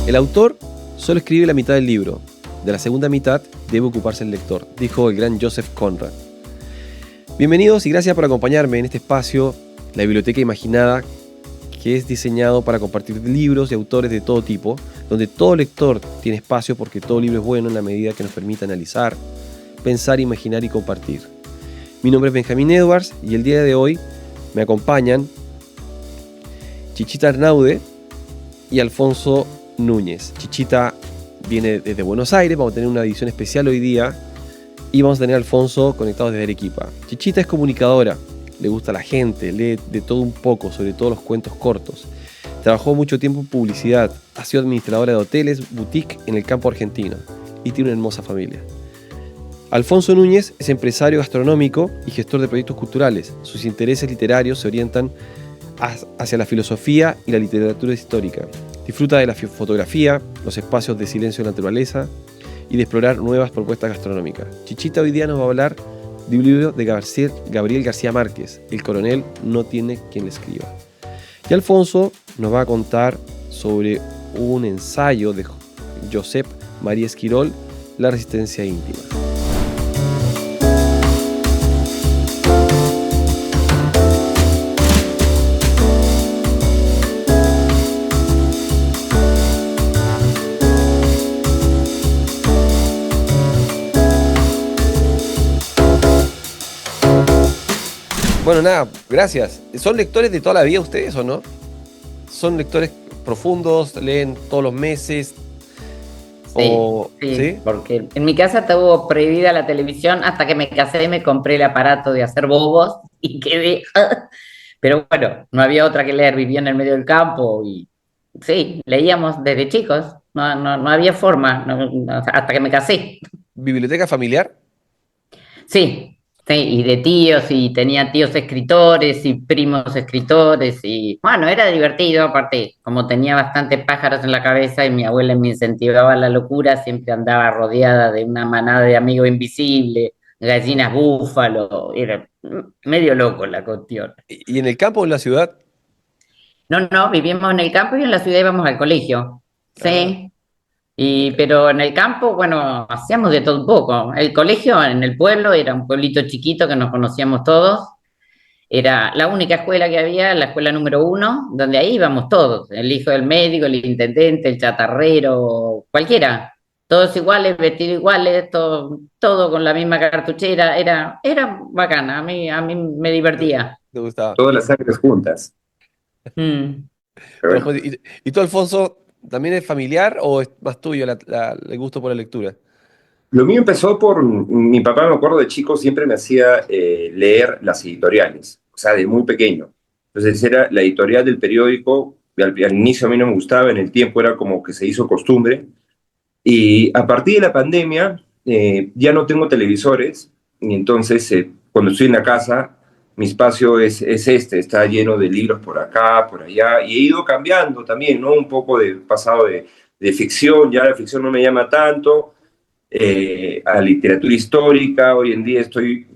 El autor solo escribe la mitad del libro. De la segunda mitad debe ocuparse el lector, dijo el gran Joseph Conrad. Bienvenidos y gracias por acompañarme en este espacio, la Biblioteca Imaginada, que es diseñado para compartir libros y autores de todo tipo, donde todo lector tiene espacio porque todo libro es bueno en la medida que nos permita analizar, pensar, imaginar y compartir. Mi nombre es Benjamín Edwards y el día de hoy me acompañan Chichita Arnaude y Alfonso Núñez. Chichita viene desde Buenos Aires, vamos a tener una edición especial hoy día y vamos a tener a Alfonso conectado desde Arequipa. Chichita es comunicadora, le gusta a la gente, lee de todo un poco, sobre todo los cuentos cortos. Trabajó mucho tiempo en publicidad, ha sido administradora de hoteles, boutique en el campo argentino y tiene una hermosa familia. Alfonso Núñez es empresario gastronómico y gestor de proyectos culturales. Sus intereses literarios se orientan hacia la filosofía y la literatura histórica. Disfruta de la fotografía, los espacios de silencio en la naturaleza y de explorar nuevas propuestas gastronómicas. Chichita hoy día nos va a hablar de un libro de Gabriel García Márquez, El coronel no tiene quien le escriba. Y Alfonso nos va a contar sobre un ensayo de Josep María Esquirol, La resistencia íntima. Bueno, nada, gracias. ¿Son lectores de toda la vida ustedes o no? ¿Son lectores profundos? ¿Leen todos los meses? Sí, porque en mi casa estuvo prohibida la televisión hasta que me casé y me compré el aparato de hacer bobos y quedé... Pero bueno, no había otra que leer, vivía en el medio del campo y sí, leíamos desde chicos, no había forma, hasta que me casé. ¿Biblioteca familiar? Sí, sí, y de tíos, y tenía tíos escritores y primos escritores, y bueno, era divertido, aparte, como tenía bastantes pájaros en la cabeza y mi abuela me incentivaba a la locura, siempre andaba rodeada de una manada de amigos invisibles, gallinas búfalo, era medio loco la cuestión. ¿Y en el campo o en la ciudad? No, vivimos en el campo y en la ciudad íbamos al colegio, Ah, sí. Pero en el campo, bueno, hacíamos de todo un poco. El colegio en el pueblo era un pueblito chiquito que nos conocíamos todos. Era la única escuela que había, la escuela número 1, donde ahí íbamos todos. El hijo del médico, el intendente, el chatarrero, cualquiera. Todos iguales, vestidos iguales, todo con la misma cartuchera. Era bacana, a mí me divertía. ¿te gustaba? Todas las sangres juntas. Mm. Pero Bueno, bueno, ¿y tú, Alfonso, también es familiar o es más tuyo el gusto por la lectura? lo mío empezó por mi papá, me acuerdo de chico, siempre me hacía leer las editoriales, o sea, de muy pequeño. Entonces era la editorial del periódico, y al inicio a mí no me gustaba, en el tiempo era como que se hizo costumbre. Y a partir de la pandemia ya no tengo televisores, y entonces cuando estoy en la casa, mi espacio es este, está lleno de libros por acá, por allá, y he ido cambiando también, ¿no? Un poco de pasado de ficción, ya la ficción no me llama tanto, a literatura histórica. Hoy en día estoy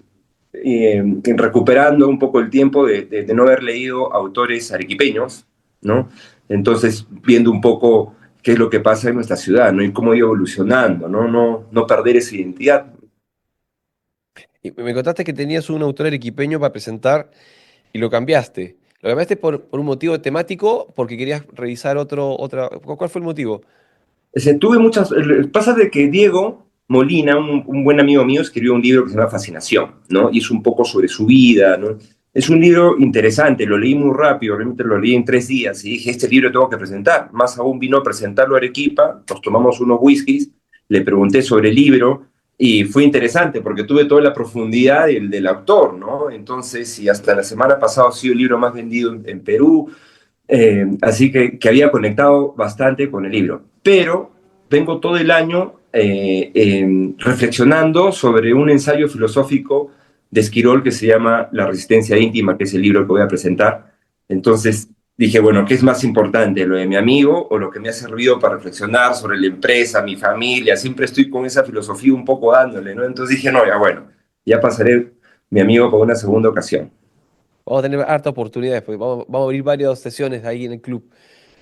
recuperando un poco el tiempo de no haber leído autores arequipeños, ¿no? Entonces, viendo un poco qué es lo que pasa en nuestra ciudad, ¿no? Y cómo ha ido evolucionando, ¿no? No perder esa identidad. Y me contaste que tenías un autor arequipeño para presentar y lo cambiaste. ¿Lo cambiaste por un motivo temático? ¿Porque querías revisar otra? ¿Cuál fue el motivo? Tuve muchas... Pasa de que Diego Molina, un buen amigo mío, escribió un libro que se llama Fascinación, ¿no? Y es un poco sobre su vida, ¿no? Es un libro interesante, lo leí muy rápido, realmente lo leí en 3 días y dije, este libro tengo que presentar. Más aún vino a presentarlo a Arequipa, nos tomamos unos whiskies, le pregunté sobre el libro y fue interesante porque tuve toda la profundidad del autor, ¿no? Entonces, y hasta la semana pasada ha sido el libro más vendido en Perú, así que había conectado bastante con el libro. Pero vengo todo el año reflexionando sobre un ensayo filosófico de Esquirol que se llama La resistencia íntima, que es el libro que voy a presentar. Entonces dije, bueno, ¿qué es más importante, lo de mi amigo o lo que me ha servido para reflexionar sobre la empresa, mi familia? Siempre estoy con esa filosofía un poco dándole, ¿no? Entonces dije, no, ya bueno, ya pasaré mi amigo por una segunda ocasión. Vamos a tener harta oportunidades, porque vamos a abrir varias sesiones ahí en el club.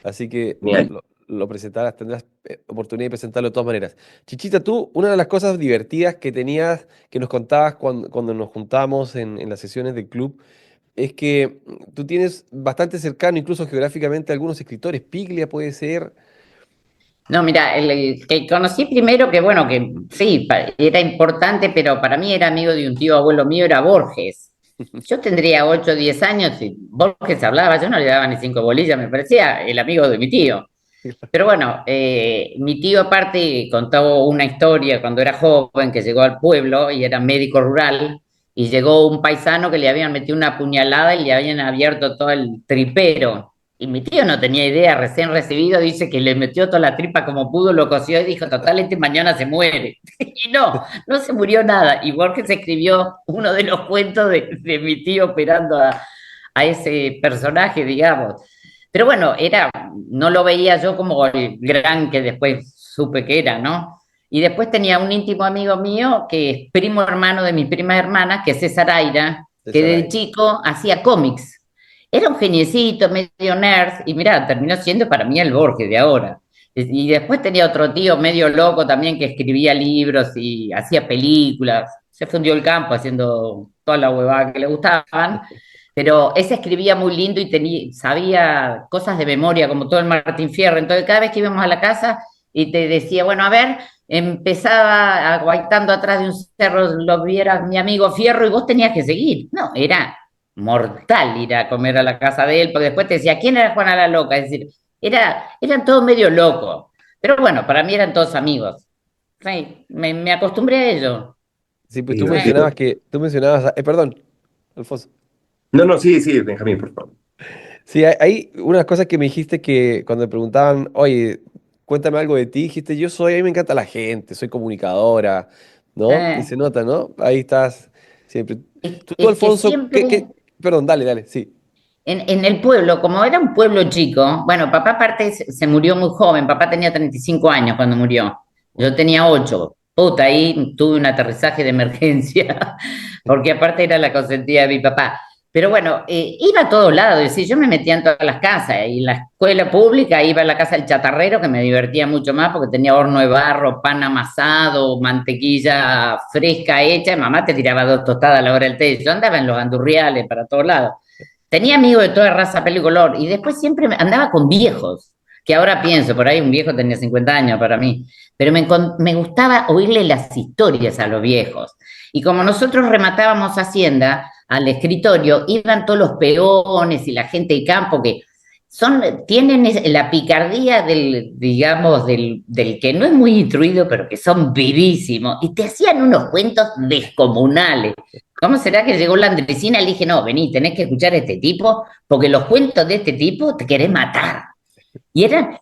Así que Genial. lo presentarás, tendrás oportunidad de presentarlo de todas maneras. Chichita, tú, una de las cosas divertidas que tenías, que nos contabas cuando nos juntamos en las sesiones del club, es que tú tienes bastante cercano, incluso geográficamente, algunos escritores. Piglia puede ser. No, mira, el que conocí primero, que bueno, que sí, era importante, pero para mí era amigo de un tío abuelo mío, era Borges. Yo tendría 8 o 10 años y Borges hablaba, yo no le daba ni 5 bolillas, me parecía el amigo de mi tío. Pero bueno, mi tío aparte contaba una historia cuando era joven que llegó al pueblo y era médico rural y llegó un paisano que le habían metido una puñalada y le habían abierto todo el tripero. Y mi tío no tenía idea, recién recibido, dice que le metió toda la tripa como pudo, lo coció y dijo, total, este mañana se muere. Y no, no se murió nada. Y Borges escribió uno de los cuentos de mi tío operando a ese personaje, digamos. Pero bueno, no lo veía yo como el gran que después supe que era, ¿no? Y después tenía un íntimo amigo mío que es primo hermano de mi prima hermana, que es César Aira, que César de Aire. chico hacía cómics. Era un geniecito, medio nerd, y mira, terminó siendo para mí el Borges de ahora. Y después tenía otro tío medio loco también que escribía libros y hacía películas. Se fundió el campo haciendo toda la huevada que le gustaban. Pero ese escribía muy lindo y sabía cosas de memoria, como todo el Martín Fierro. Entonces, cada vez que íbamos a la casa y te decía, bueno, a ver, empezaba aguaitando atrás de un cerro, lo viera mi amigo Fierro y vos tenías que seguir. No, era mortal ir a comer a la casa de él, porque después te decía, ¿quién era Juana la Loca? Es decir, eran todos medio locos. Pero bueno, para mí eran todos amigos. Sí, me acostumbré a ello. Sí, pues Y tú lo Sí. mencionabas entiendo. que, tú mencionabas, perdón, Alfonso. No, no, sí, sí, Benjamín, por favor. Sí, hay unas cosas que me dijiste que cuando me preguntaban, oye, cuéntame algo de ti, dijiste, a mí me encanta la gente, soy comunicadora, ¿no? Y Eh, se nota, ¿no? Ahí estás siempre. Tú, es que Alfonso, siempre perdón, dale, dale, sí. en el pueblo, como era un pueblo chico, bueno, papá aparte se murió muy joven, papá tenía 35 años cuando murió, yo tenía 8. Puta, ahí tuve un aterrizaje de emergencia, porque aparte era la consentida de mi papá. Pero bueno, iba a todos lados, es decir, yo me metía en todas las casas, y en la escuela pública iba a la casa del chatarrero, que me divertía mucho más porque tenía horno de barro, pan amasado, mantequilla fresca hecha, y mamá te tiraba 2 tostadas a la hora del té, yo andaba en los andurriales para todos lados. Tenía amigos de toda raza, pelo y color, y después siempre andaba con viejos, que ahora pienso, por ahí un viejo tenía 50 años para mí, pero me gustaba oírle las historias a los viejos. Y como nosotros rematábamos Hacienda al escritorio, iban todos los peones y la gente de campo que tienen la picardía digamos, del que no es muy instruido, pero que son vivísimos, y te hacían unos cuentos descomunales. ¿Cómo será que llegó la Andresina y le dije, no, vení, tenés que escuchar a este tipo, porque los cuentos de este tipo te querés matar?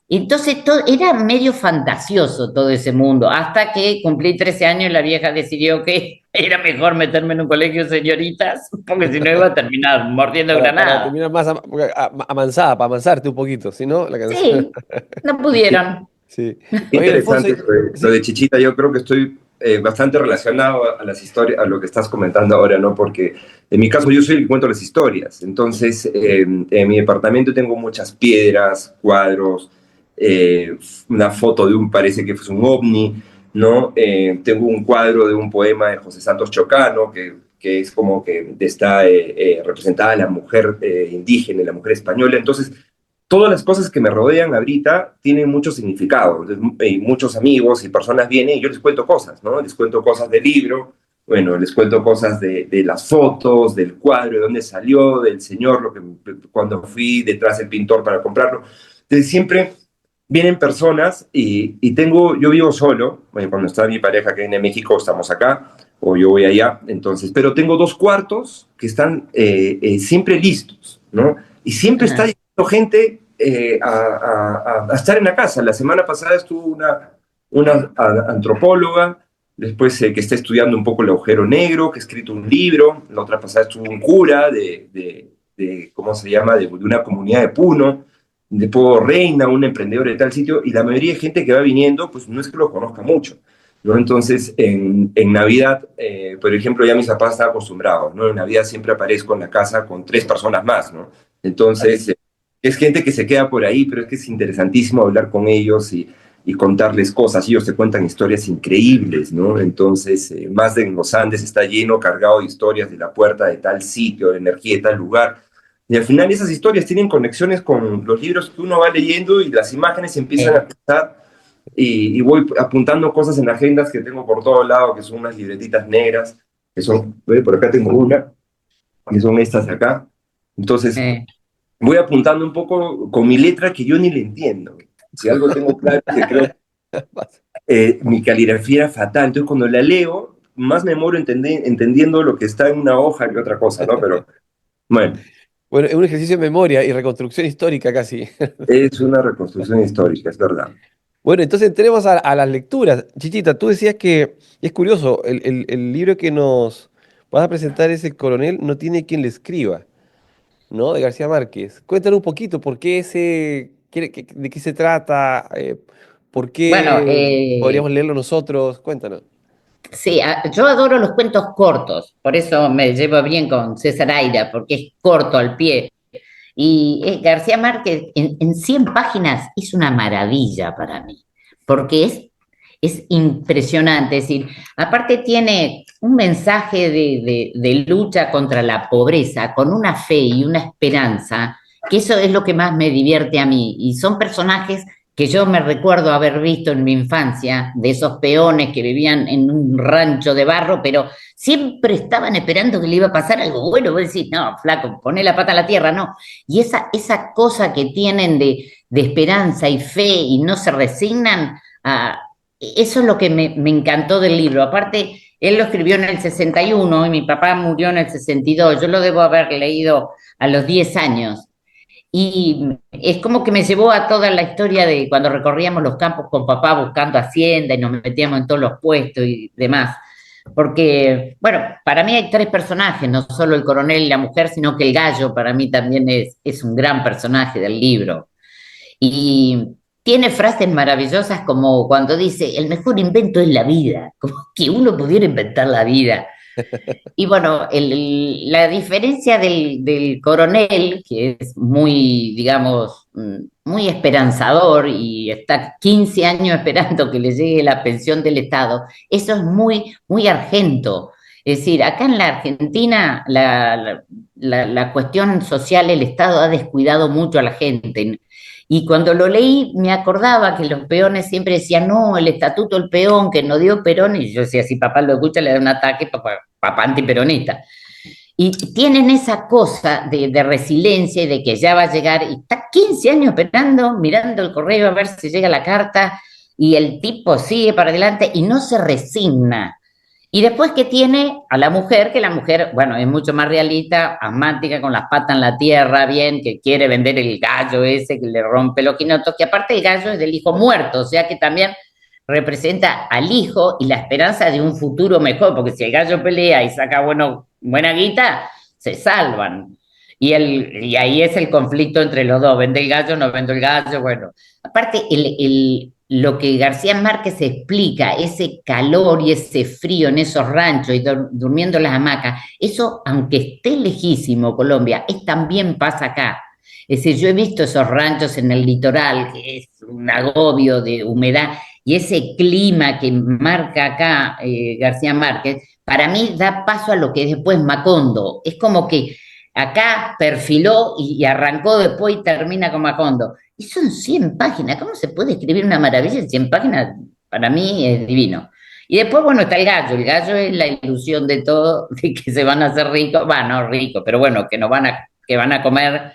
Entonces era medio fantasioso todo ese mundo, hasta que cumplí 13 años y la vieja decidió que era mejor meterme en un colegio de señoritas, porque si no iba a terminar mordiendo Para granada. terminar más amansada, para amansarte un poquito, si no, la canción. Sí, no pudieron. Sí. Qué Oye, Alfonso, interesante lo de sí, Chichita. Yo creo que estoy bastante relacionado a las historias, a lo que estás comentando ahora, ¿no? Porque en mi caso yo soy el que cuento las historias. Entonces, en mi departamento tengo muchas piedras, cuadros, una foto de parece que fue un ovni, ¿no? Tengo un cuadro de un poema de José Santos Chocano, que es como que está representada la mujer indígena, la mujer española. Entonces, todas las cosas que me rodean ahorita tienen mucho significado. Entonces, muchos amigos y personas vienen y yo les cuento cosas, ¿no? Les cuento cosas del libro, bueno, les cuento cosas de las fotos, del cuadro, de dónde salió, del señor, cuando fui detrás del pintor para comprarlo. Entonces, siempre vienen personas yo vivo solo, bueno, cuando está mi pareja que viene de México, estamos acá, o yo voy allá, entonces, pero tengo 2 cuartos que están siempre listos, ¿no? Y siempre está Ajá. llegando gente a estar en la casa. La semana pasada estuvo una antropóloga, después que está estudiando un poco el agujero negro, que ha escrito un libro, la otra pasada estuvo un cura ¿cómo se llama?, de una comunidad de Puno, de Pueblo Reina, un emprendedor de tal sitio, y la mayoría de gente que va viniendo, pues no es que lo conozca mucho, ¿no? Entonces, en Navidad, por ejemplo, ya mis papás están acostumbrados, ¿no? En Navidad siempre aparezco en la casa con 3 personas más, ¿no? Entonces, es gente que se queda por ahí, pero es que es interesantísimo hablar con ellos y contarles cosas. Ellos te cuentan historias increíbles, ¿no? Entonces, más de los Andes está lleno, cargado de historias de la puerta de tal sitio, de energía de tal lugar. Y al final esas historias tienen conexiones con los libros que uno va leyendo y las imágenes empiezan a pasar y voy apuntando cosas en agendas que tengo por todo lado, que son unas libretitas negras, que son, por acá tengo una, que son estas de acá. Entonces, voy apuntando un poco con mi letra que yo ni le entiendo. Si algo tengo claro es que creo mi caligrafía era fatal. Entonces, cuando la leo, más me muero entendiendo lo que está en una hoja que otra cosa, ¿no? Pero, bueno. Bueno, es un ejercicio de memoria y reconstrucción histórica casi. Es una reconstrucción histórica, es verdad. Bueno, entonces entremos a las lecturas. Chichita, tú decías que, y es curioso, el libro que nos vas a presentar es El Coronel no tiene quien le escriba, ¿no? De García Márquez. Cuéntanos un poquito, ¿por qué de qué se trata? ¿Por Bueno, qué podríamos leerlo nosotros? Cuéntanos. sí, yo adoro los cuentos cortos, por eso me llevo bien con César Aira, porque es corto al pie. Y García Márquez en 100 páginas es una maravilla para mí, porque es impresionante. Es decir, aparte tiene un mensaje de lucha contra la pobreza, con una fe y una esperanza, que eso es lo que más me divierte a mí. Y son personajes que yo me recuerdo haber visto en mi infancia, de esos peones que vivían en un rancho de barro, pero siempre estaban esperando que le iba a pasar algo bueno. Vos decís, no, flaco, poné la pata a la tierra, no. Y esa cosa que tienen de esperanza y fe y no se resignan, eso es lo que me encantó del libro. Aparte, él lo escribió en el 61 y mi papá murió en el 62. Yo lo debo haber leído a los 10 años. Y es como que me llevó a toda la historia de cuando recorríamos los campos con papá buscando hacienda y nos metíamos en todos los puestos y demás. Porque, bueno, para mí hay tres personajes, no solo el coronel y la mujer, sino que el gallo para mí también es un gran personaje del libro. Y tiene frases maravillosas como cuando dice, el mejor invento es la vida, como que uno pudiera inventar la vida. Y bueno, la diferencia del coronel, que es muy, digamos, muy esperanzador y está 15 años esperando que le llegue la pensión del Estado, eso es muy, muy argento. Es decir, acá en la Argentina la cuestión social, el Estado ha descuidado mucho a la gente. Y cuando lo leí me acordaba que los peones siempre decían, no, el estatuto del peón que nos dio Perón, y yo decía, si papá lo escucha le da un ataque, papá antiperonista. Y tienen esa cosa de resiliencia y de que ya va a llegar, y está 15 años esperando, mirando el correo a ver si llega la carta, y el tipo sigue para adelante y no se resigna. Y después que tiene a la mujer, que la mujer, bueno, es mucho más realista, asmática, con las patas en la tierra, bien, que quiere vender el gallo ese, que le rompe los quinotos, que aparte el gallo es del hijo muerto, o sea que también representa al hijo y la esperanza de un futuro mejor, porque si el gallo pelea y saca buena guita, se salvan. Y ahí es el conflicto entre los dos, vende el gallo, no vende el gallo, bueno. Aparte, lo que García Márquez explica, ese calor y ese frío en esos ranchos y durmiendo en las hamacas, eso, aunque esté lejísimo Colombia, también pasa acá. Es decir, yo he visto esos ranchos en el litoral, que es un agobio de humedad, y ese clima que marca acá García Márquez, para mí da paso a lo que es después Macondo. Es como que acá perfiló y arrancó después y termina con Macondo. Y son 100 páginas. ¿Cómo se puede escribir una maravilla en 100 páginas? Para mí es divino. Y después, bueno, está el gallo. El gallo es la ilusión de todo, de que se van a hacer ricos. Va, no ricos, pero bueno, que van a comer.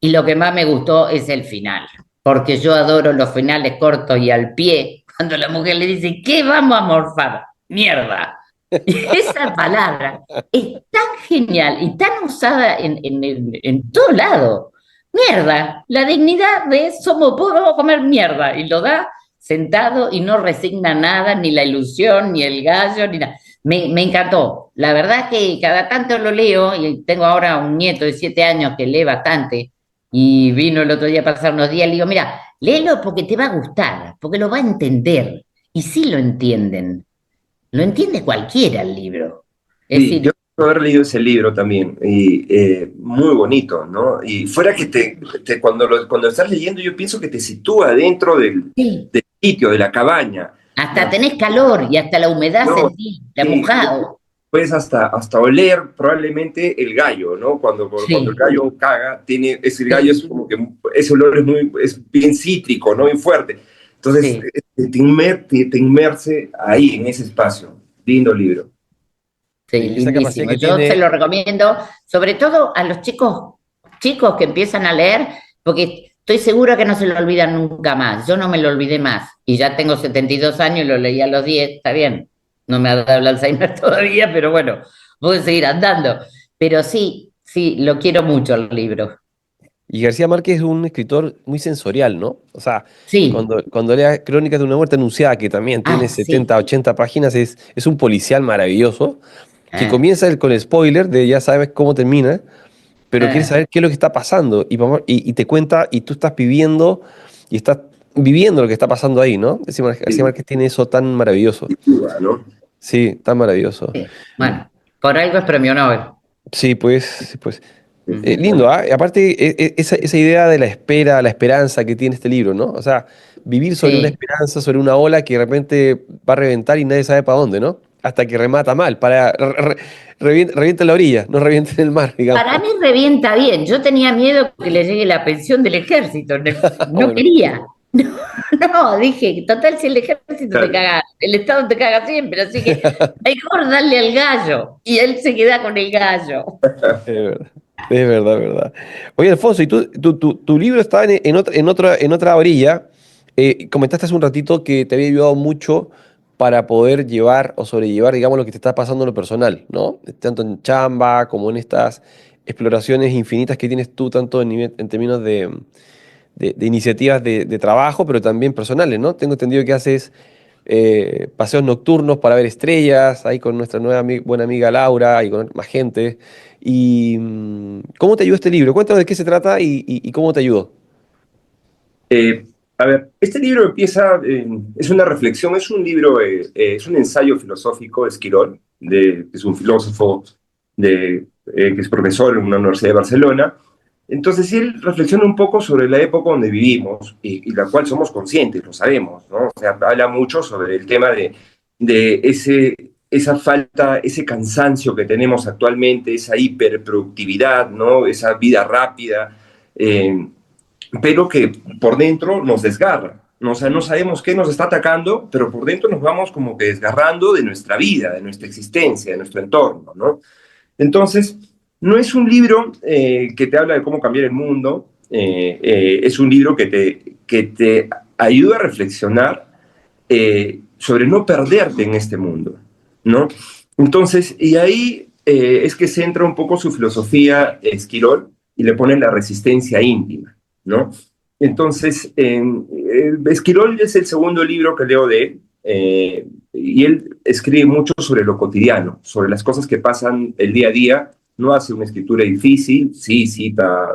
Y lo que más me gustó es el final. Porque yo adoro los finales cortos y al pie. Cuando la mujer le dice, ¿qué vamos a morfar? Mierda. Esa palabra es tan genial y tan usada en todo lado. Mierda, la dignidad de somos pobres, vamos a comer mierda. Y lo da sentado y no resigna nada, ni la ilusión, ni el gallo, ni nada. Me encantó. La verdad que cada tanto lo leo y tengo ahora un nieto de 7 años que lee bastante y vino el otro día a pasar unos días y le digo, mira, léelo porque te va a gustar, porque lo va a entender. Y sí lo entienden. Lo entiende cualquiera el libro. Es Sí, decir, haber leído ese libro también, y muy bonito, ¿no? Y fuera que cuando estás leyendo, yo pienso que te sitúa dentro Sí. del sitio, de la cabaña, Hasta ¿no? tenés calor y hasta la humedad No, sentís, la sí, mojado. puedes hasta oler probablemente el gallo, ¿no? Cuando el Sí, gallo caga, el gallo sí, es como que ese olor es bien cítrico, ¿no? Bien fuerte. Entonces, sí. te inmerse ahí, en ese espacio. Lindo libro. Sí, Y esa capacidad lindísimo. que Yo se tiene, lo recomiendo, sobre todo a los chicos, chicos que empiezan a leer, porque estoy segura que no se lo olvidan nunca más. Yo no me lo olvidé más. Y ya tengo 72 años, lo leí a los 10, está bien. No me ha dado el Alzheimer todavía, pero bueno, voy a seguir andando. Pero sí, sí, lo quiero mucho el libro. y García Márquez es un escritor muy sensorial, ¿no? O sea, Sí, cuando lea Crónicas de una muerte anunciada, que también tiene sí. 70, 80 páginas, es un policial maravilloso, que Eh, comienza con spoiler de ya sabes cómo termina, pero quieres eh, saber qué es lo que está pasando, y te cuenta, y tú estás viviendo, y estás viviendo lo que está pasando ahí, ¿no? García Sí, Márquez tiene eso tan maravilloso. sin duda, ¿no? Sí, tan maravilloso. sí. Bueno, por algo es premio Nobel. Sí, pues, sí, pues. Ujú. Lindo, ¿ah? Aparte, esa idea de la espera, la esperanza que tiene este libro, ¿no? O sea, vivir sobre una Sí. esperanza, sobre una ola que de repente va a reventar y nadie sabe para dónde, ¿no? Hasta que remata mal, revienta en la orilla, no revienta en el mar, digamos. Para mí revienta bien. Yo tenía miedo que le llegue la pensión del ejército. No Bueno, quería. No, no, dije, total, si el ejército te Claro. caga, el Estado te caga siempre, así que mejor darle al gallo. Y él se queda con el gallo. es verdad, es verdad, es verdad. Oye, Alfonso, y tu libro estaba en otra orilla. Comentaste hace un ratito que te había ayudado mucho para poder llevar o sobrellevar, digamos, lo que te está pasando en lo personal, ¿no? Tanto en chamba como en estas exploraciones infinitas que tienes tú, tanto en términos de iniciativas de trabajo, pero también personales, ¿no? Tengo entendido que haces paseos nocturnos para ver estrellas, ahí con nuestra buena amiga Laura y con más gente. Y ¿cómo te ayudó este libro? Cuéntame de qué se trata y cómo te ayudó. Eh, a ver, este libro empieza, es una reflexión, es un libro, es un ensayo filosófico de Esquirol, que es un filósofo que es profesor en una universidad de Barcelona. Entonces, él reflexiona un poco sobre la época donde vivimos y la cual somos conscientes, lo sabemos, ¿no? O sea, habla mucho sobre el tema de esa falta, ese cansancio que tenemos actualmente, esa hiperproductividad, ¿no? Esa vida rápida. Eh, pero que por dentro nos desgarra. ¿No? O sea, no sabemos qué nos está atacando, pero por dentro nos vamos como que desgarrando de nuestra vida, de nuestra existencia, de nuestro entorno, ¿no? Entonces, no es un libro que te habla de cómo cambiar el mundo, es un libro que te ayuda a reflexionar sobre no perderte en este mundo, ¿no? Entonces, y ahí es que centra un poco su filosofía Esquirol y le pone la resistencia íntima, ¿no? Entonces, Esquirol es el segundo libro que leo de él, y él escribe mucho sobre lo cotidiano, sobre las cosas que pasan el día a día. No hace una escritura difícil, sí cita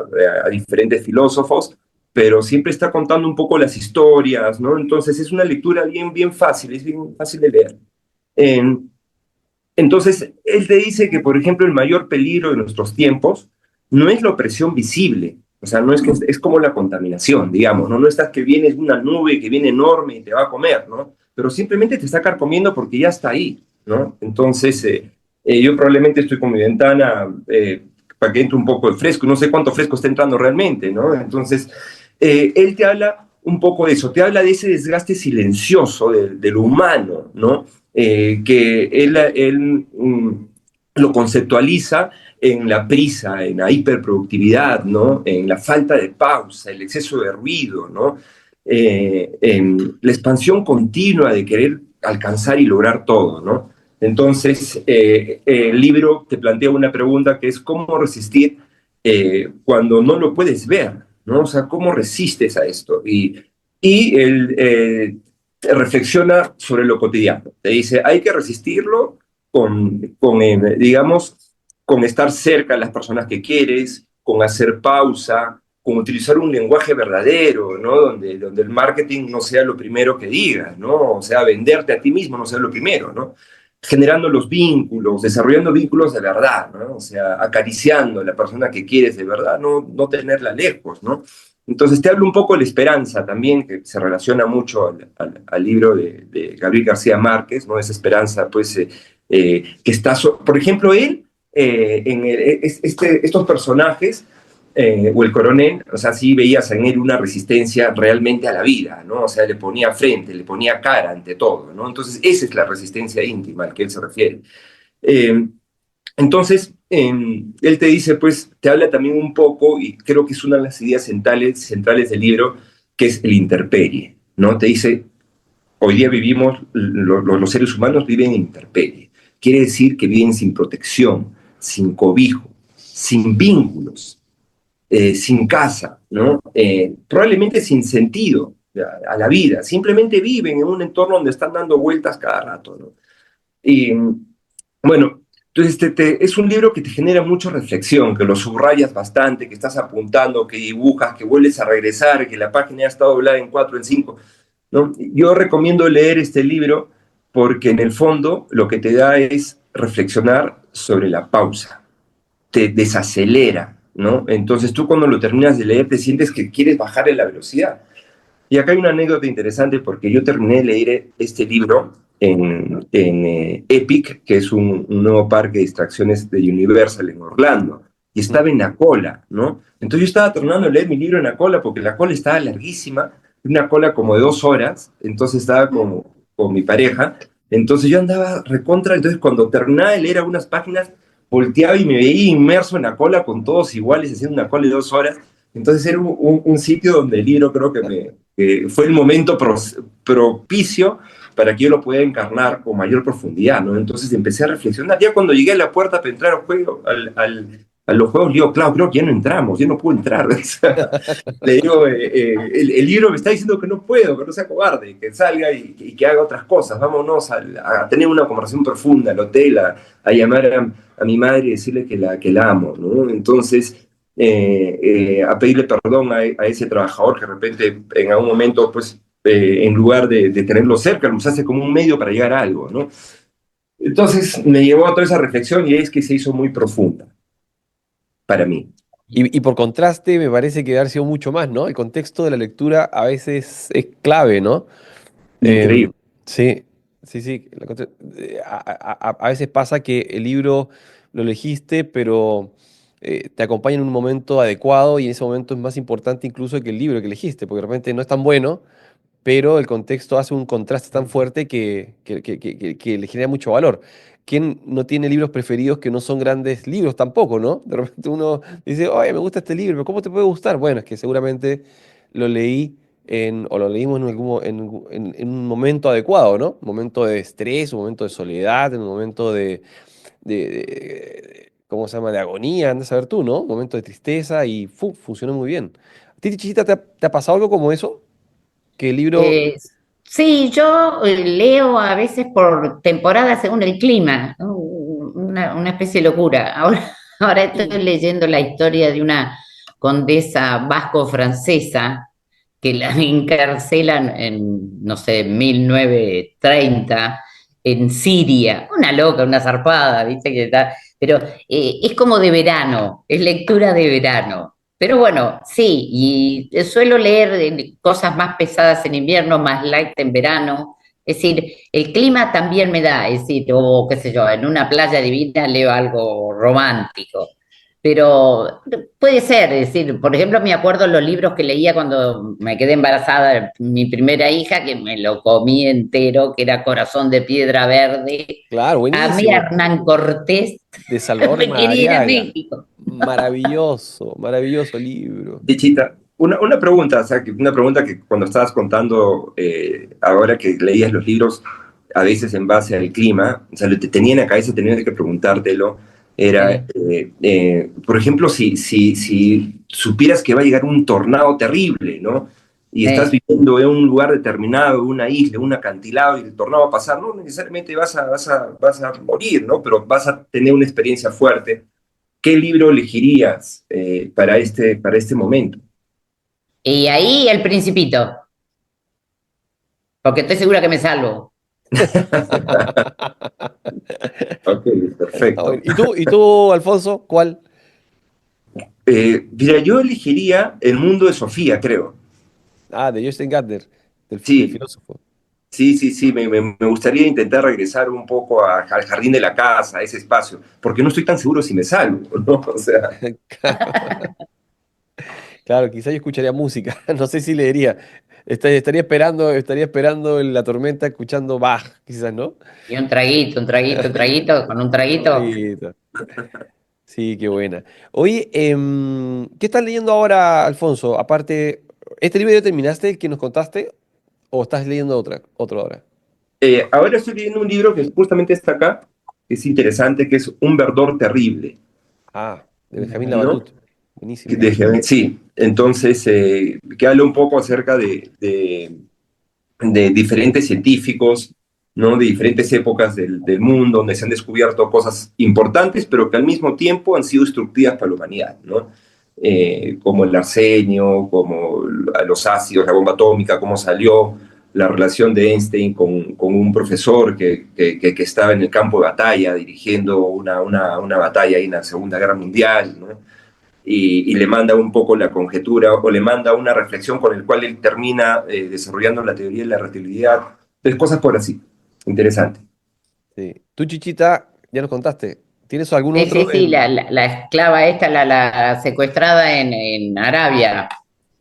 a diferentes filósofos, pero siempre está contando un poco las historias, ¿no? Entonces es una lectura bien fácil, es bien fácil de leer. Eh, entonces, él te dice que, por ejemplo, el mayor peligro de nuestros tiempos no es la opresión visible, o sea, no es que es como la contaminación, digamos, ¿no? No estás que viene una nube que viene enorme y te va a comer, ¿no? Pero simplemente te está carcomiendo porque ya está ahí, ¿no? Entonces, yo probablemente estoy con mi ventana para que entre un poco de fresco, no sé cuánto fresco está entrando realmente, ¿no? Entonces, él te habla un poco de eso, te habla de ese desgaste silencioso del humano, ¿no? Que él lo conceptualiza en la prisa, en la hiperproductividad, ¿no? En la falta de pausa, el exceso de ruido, ¿no? En la expansión continua de querer alcanzar y lograr todo, ¿no? Entonces, el libro te plantea una pregunta que es cómo resistir cuando no lo puedes ver, ¿no? O sea, ¿cómo resistes a esto? Y él reflexiona sobre lo cotidiano. Te dice, hay que resistirlo digamos, con estar cerca de las personas que quieres, con hacer pausa, con utilizar un lenguaje verdadero, ¿no? Donde el marketing no sea lo primero que digas, ¿no? O sea, venderte a ti mismo no sea lo primero, ¿no? generando los vínculos, desarrollando vínculos de verdad, ¿no? O sea, acariciando a la persona que quieres de verdad, no tenerla lejos, ¿no? Entonces te hablo un poco de la esperanza también, que se relaciona mucho al libro de Gabriel García Márquez, ¿no? Esa esperanza, pues, que está, por ejemplo, él, estos personajes, o el coronel, o sea, sí veías en él una resistencia realmente a la vida, ¿no? O sea, le ponía frente, le ponía cara ante todo, ¿no? Entonces, esa es la resistencia íntima al que él se refiere. Eh, entonces, él te dice, pues, te habla también un poco, y creo que es una de las ideas centrales del libro, que es el intemperie, ¿no? Te dice, hoy día vivimos, los seres humanos viven en intemperie. Quiere decir que viven sin protección, sin cobijo, sin vínculos, sin casa, ¿no? Probablemente sin sentido a la vida. Simplemente viven en un entorno donde están dando vueltas cada rato, ¿no? Y bueno, entonces es un libro que te genera mucha reflexión, que lo subrayas bastante, que estás apuntando, que dibujas, que vuelves a regresar, que la página ya está doblada en 4, en 5, ¿no? Yo recomiendo leer este libro porque en el fondo lo que te da es reflexionar sobre la pausa, te desacelera, ¿no? Entonces tú cuando lo terminas de leer te sientes que quieres bajarle la velocidad. Y acá hay una anécdota interesante porque yo terminé de leer este libro en Epic, que es un nuevo parque de distracciones de Universal en Orlando, y estaba en la cola, ¿no? Entonces yo estaba terminando de leer mi libro en la cola porque la cola estaba larguísima, una cola como de 2 horas, entonces estaba con mi pareja, entonces yo andaba recontra, entonces cuando terminaba de leer algunas páginas, volteaba y me veía inmerso en la cola con todos iguales, haciendo una cola de 2 horas, entonces era un sitio donde el libro creo que fue el momento propicio para que yo lo pueda encarnar con mayor profundidad, ¿no? Entonces empecé a reflexionar. Ya cuando llegué a la puerta para entrar al juego, a los juegos, le digo, claro, creo que ya no entramos, ya no puedo entrar. O sea, le digo, el libro me está diciendo que no puedo, que no sea cobarde, que salga y que haga otras cosas. Vámonos a tener una conversación profunda al hotel, a llamar a mi madre y decirle que la amo, ¿no? Entonces, a pedirle perdón a ese trabajador que de repente en algún momento, pues, en lugar de tenerlo cerca, lo usaste como un medio para llegar a algo, ¿no? Entonces me llevó a toda esa reflexión y es que se hizo muy profunda para mí. Y por contraste, me parece que ha sido mucho más, ¿no? El contexto de la lectura a veces es clave, ¿no? Increíble. Sí, sí, sí. A veces pasa que el libro lo elegiste, pero te acompaña en un momento adecuado y en ese momento es más importante incluso que el libro que elegiste, porque de repente no es tan bueno, pero el contexto hace un contraste tan fuerte que le genera mucho valor. ¿Quién no tiene libros preferidos que no son grandes libros tampoco, ¿no? De repente uno dice, oye, me gusta este libro, pero ¿cómo te puede gustar? Bueno, es que seguramente lo leí o lo leímos en un momento adecuado, ¿no? Un momento de estrés, un momento de soledad, en un momento ¿cómo se llama? De agonía, andas a ver tú, ¿no? Un momento de tristeza y funcionó muy bien. ¿A ti, Chichita, te ha pasado algo como eso? Que el libro... Eh, sí, yo leo a veces por temporada según el clima, ¿no? Una especie de locura. Ahora estoy leyendo la historia de una condesa vasco-francesa que la encarcelan en, no sé, 1930 en Siria. Una loca, una zarpada, ¿viste? Que está, pero es como de verano, es lectura de verano. Pero bueno, sí, y suelo leer cosas más pesadas en invierno, más light en verano. Es decir, el clima también me da, es decir, o qué sé yo, en una playa divina leo algo romántico. Pero puede ser, es decir, por ejemplo, me acuerdo los libros que leía cuando me quedé embarazada de mi primera hija, que me lo comí entero, que era Corazón de Piedra Verde. Claro, Amé a buenísimo. Hernán Cortés, De Salvador me quería ir a Madariaga. México. Maravilloso, maravilloso libro. Dichita, una pregunta, o sea, una pregunta que cuando estabas contando, ahora que leías los libros, a veces en base al clima, o sea, lo que te tenía en la cabeza, tenía que preguntártelo, era, Sí. por ejemplo, si supieras que va a llegar un tornado terrible, ¿no? Y estás Sí. viviendo en un lugar determinado, una isla, un acantilado, y el tornado va a pasar, no necesariamente vas a morir, ¿no? Pero vas a tener una experiencia fuerte. ¿Qué libro elegirías para este momento? Y ahí El Principito, porque estoy segura que me salvo. Ok, Ah, bueno. perfecto. Y tú, Alfonso, cuál? Mira, yo elegiría El mundo de Sofía, creo. Ah, de Justin Gardner, del Sí, filósofo. sí, me gustaría intentar regresar un poco al jardín de la casa, a ese espacio, porque no estoy tan seguro si me salgo, ¿no? O sea, Claro, quizá yo escucharía música, no sé si leería. Estaría esperando en la tormenta escuchando Bach, quizás, ¿no? Y un traguito, con un traguito. Ahorita. Sí, qué buena. Oye, ¿qué estás leyendo ahora, Alfonso? Aparte, ¿este libro ya terminaste, el que nos contaste? ¿O estás leyendo otro ahora? ahora estoy leyendo un libro que justamente está acá, que es interesante, que es Un verdor terrible, Ah, de Benjamín ¿no? Labatut. Buenísimo. Sí, entonces, que habla un poco acerca de diferentes científicos, ¿no? De diferentes épocas del mundo, donde se han descubierto cosas importantes, pero que al mismo tiempo han sido destructivas para la humanidad, ¿no? Como el arsenio, como los ácidos, la bomba atómica, cómo salió, la relación de Einstein con un profesor que estaba en el campo de batalla, dirigiendo una batalla ahí en la Segunda Guerra Mundial, ¿no? Y le manda un poco la conjetura o le manda una reflexión con el cual él termina desarrollando la teoría de la relatividad. Entonces, cosas por así. Interesante. Sí. Tú, Chichita, ya nos contaste. ¿Tienes algún Sí, otro sí, sí, en... la esclava esta, la secuestrada en Arabia.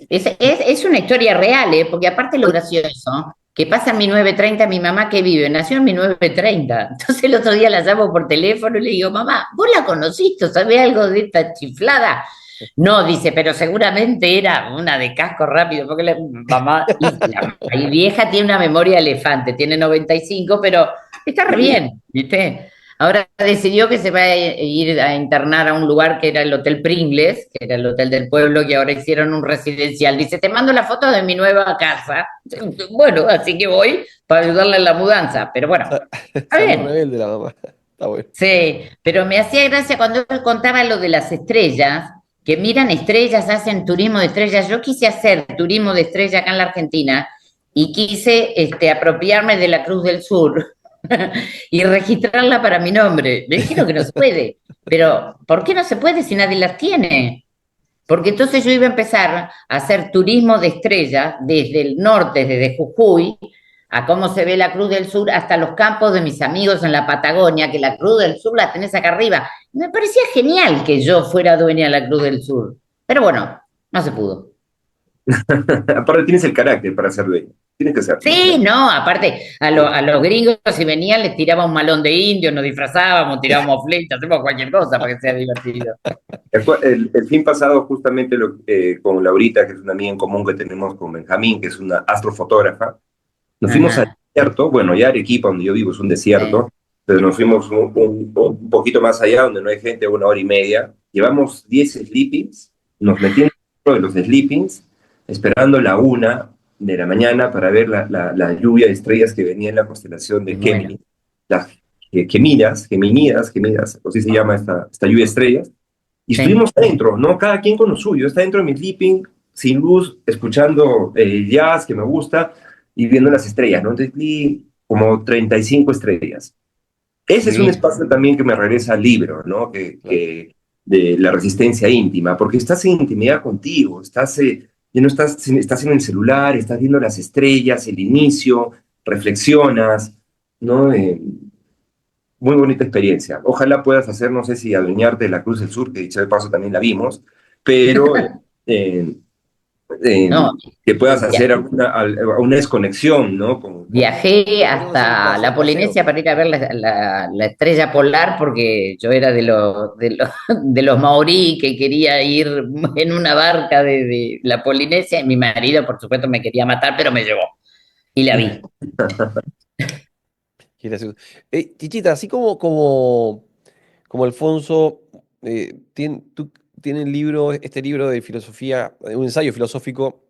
Es una historia real, ¿eh? Porque aparte lo gracioso, que pasa en 1930, mi mamá que vive, nació en 1930. Entonces el otro día la llamo por teléfono y le digo, mamá, ¿vos la conociste? ¿Sabés algo de esta chiflada? No, dice, pero seguramente era una de casco rápido, porque la mamá, y vieja tiene una memoria de elefante, tiene 95, pero está re bien, ¿viste? Ahora decidió que se va a ir a internar a un lugar que era el Hotel Pringles, que era el hotel del pueblo, que ahora hicieron un residencial. Dice, te mando la foto de mi nueva casa. Bueno, así que voy para ayudarle en la mudanza. Pero bueno, está Salió bien. rebelde la mamá. Está bueno. Sí, pero me hacía gracia cuando él contaba lo de las estrellas, que miran estrellas, hacen turismo de estrellas. Yo quise hacer turismo de estrella acá en la Argentina y quise apropiarme de la Cruz del Sur y registrarla para mi nombre. Me dijeron que no se puede, pero ¿por qué no se puede si nadie las tiene? Porque entonces yo iba a empezar a hacer turismo de estrellas desde el norte, desde Jujuy, a cómo se ve la Cruz del Sur, hasta los campos de mis amigos en la Patagonia, que la Cruz del Sur la tenés acá arriba. Y me parecía genial que yo fuera dueña de la Cruz del Sur. Pero bueno, no se pudo. Aparte, tienes el carácter para ser dueño. Tienes que serlo. Sí, no, aparte, a los gringos si venían les tiraba un malón de indio, nos disfrazábamos, tirábamos flechas, hacemos cualquier cosa para que sea divertido. El fin pasado, justamente con Laurita, que es una amiga en común que tenemos con Benjamín, que es una astrofotógrafa, nos fuimos al Ajá, desierto. Bueno, ya Arequipa, donde yo vivo, es un sí, desierto, pero nos fuimos un poquito más allá, donde no hay gente, 1 hora y media. Llevamos 10 sleepings, nos metimos dentro de los sleepings, esperando la 1 de la mañana para ver la lluvia de estrellas que venía en la constelación me de muero. Géminis, las Geminidas, así se llama esta lluvia de estrellas. Y Sí, estuvimos adentro, ¿no? Cada quien con lo suyo. Está dentro de mi sleeping, sin luz, escuchando jazz que me gusta y viendo las estrellas, ¿no? Entonces vi como 35 estrellas. Ese es un divino. espacio también que me regresa al libro, ¿no? Claro. De la resistencia íntima, porque estás en intimidad contigo, ya no estás en el celular, estás viendo las estrellas, el inicio, reflexionas, ¿no? Muy bonita experiencia. Ojalá puedas hacer, no sé si adueñarte de la Cruz del Sur, que dicho de paso también la vimos, pero eh, No, que puedas ya- hacer una desconexión, ¿no? viajé Podríamos hacer un hasta la paseo. Polinesia para ir a ver la estrella polar porque yo era de los maorí que quería ir en una barca de la Polinesia y mi marido, por supuesto, me quería matar, pero me llevó y la vi. Qué gracioso. Chichita, así como Alfonso, tú tienes este libro de filosofía, un ensayo filosófico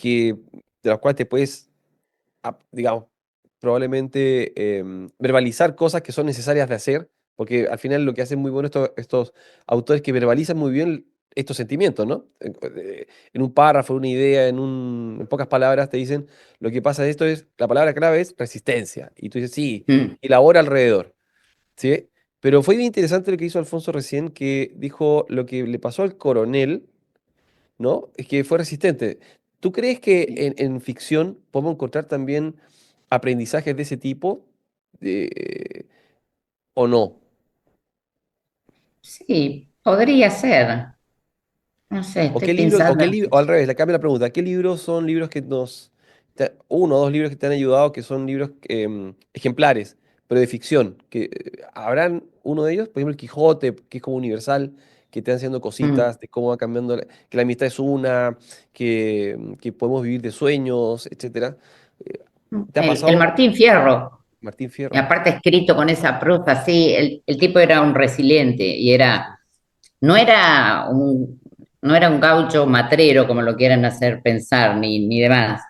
de los cuales te puedes, digamos, probablemente verbalizar cosas que son necesarias de hacer, porque al final lo que hacen muy bueno estos autores que verbalizan muy bien estos sentimientos, ¿no? En un párrafo, una idea, en pocas palabras te dicen, lo que pasa de esto es, la palabra clave es resistencia. Y tú dices, sí, Mm. elabora alrededor, ¿sí? Pero fue bien interesante lo que hizo Alfonso recién, que dijo lo que le pasó al coronel, ¿no? Es que fue resistente. ¿Tú crees que en ficción podemos encontrar también aprendizajes de ese tipo? ¿O no? Sí, podría ser. No sé, ¿O estoy qué libros, o pensando. qué libro, o al revés, le cambio la pregunta, ¿qué libros son libros que uno o dos libros que te han ayudado, que son libros ejemplares, pero de ficción, que habrán uno de ellos, por ejemplo, el Quijote, que es como universal, que te van haciendo Mm. cositas de cómo va cambiando, que la amistad es una, que podemos vivir de sueños, etcétera? Eh, ¿Te ha El pasado, Martín Fierro, Martín y Fierro? aparte escrito con esa prosa así, el tipo era un resiliente y Sí, no era no era un gaucho matrero como lo quieran hacer pensar, ni demás.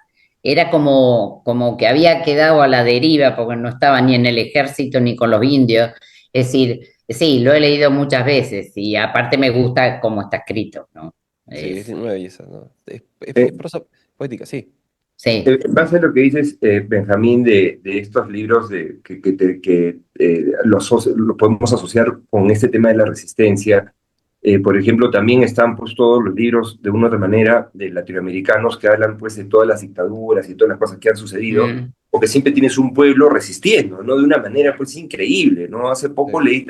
Era como que había quedado a la deriva porque no estaba ni en el ejército ni con los indios. Es decir, sí, lo he leído muchas veces y aparte me gusta cómo está escrito, ¿no? sí, es Es, una belleza, ¿no? Es Eh, prosa poética, sí. sí. En base a lo que dices, Benjamín, de estos libros lo podemos asociar con este tema de la resistencia. Por ejemplo, también están pues todos los libros de una u otra manera de latinoamericanos que hablan pues de todas las dictaduras y todas las cosas que han sucedido, Mm, porque siempre tienes un pueblo resistiendo, ¿no? De una manera pues increíble, ¿no? Hace poco Sí. leí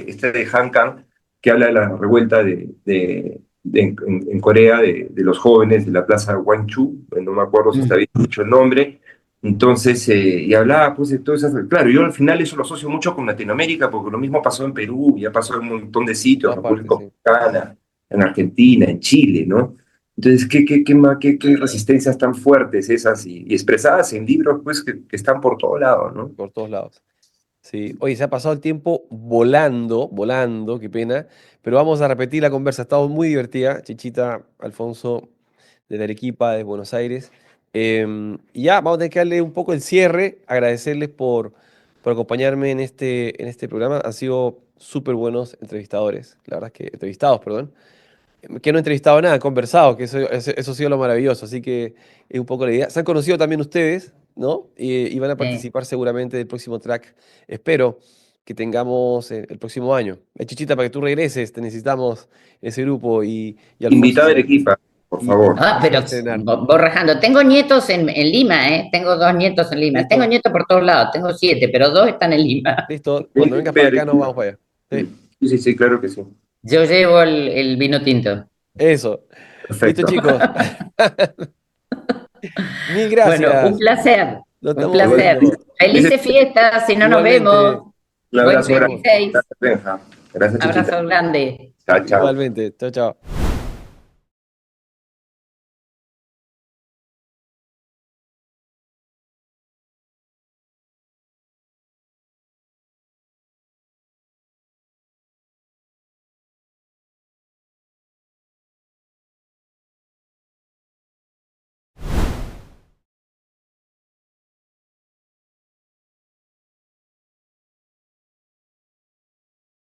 esta de Han Kang, que habla de la revuelta en Corea de los jóvenes de la plaza Gwangju, no me acuerdo si está mm. bien dicho el nombre. Entonces, y hablaba pues de todo eso. Claro, yo al final eso lo asocio mucho con Latinoamérica, porque lo mismo pasó en Perú, ya pasó en un montón de sitios, Todas partes, República sí. Dominicana, en Argentina, en Chile, ¿no? Entonces, qué resistencias tan fuertes esas y expresadas en libros pues que están por todo lado, ¿no? Por todos lados. Sí, oye, se ha pasado el tiempo volando, volando, qué pena, pero vamos a repetir la conversa, ha estado muy divertida, Chichita, Alfonso, de Arequipa, de Buenos Aires. Y ya, vamos a tener que darle un poco el cierre, agradecerles por acompañarme en este programa, han sido súper buenos entrevistadores, la verdad es que, entrevistados, perdón, que no he entrevistado nada, he conversado, que eso ha sido lo maravilloso, así que es un poco la idea. Se han conocido también ustedes, ¿no? Y van a Sí. participar seguramente del próximo track. Espero que tengamos el próximo año. Chichita, para que tú regreses, te necesitamos en ese grupo y Alfonso, Invitado a Arequipa, por favor. Ah, para pero estrenar. voy rajando. Tengo nietos en Lima, ¿eh? Tengo dos nietos en Lima. Tengo Listo, nietos por todos lados. Tengo siete, pero dos están en Lima. listo. Cuando vengas Ve a para acá, nos Arequipa. vamos para allá. Sí, Sí, sí, sí, claro que sí. Yo llevo el vino tinto. eso. Listo, Perfecto. chicos. Mil Bueno, un gracias. placer. Nos Un estamos placer. viendo. Ese- Felices fiestas, si no nos Igualmente. vemos. Un Buen Nos abrazo grande. vemos. 26. Gracias, Benja. Gracias, Chichita. Abrazo grande. Chao, chao. Igualmente. Chao, chao.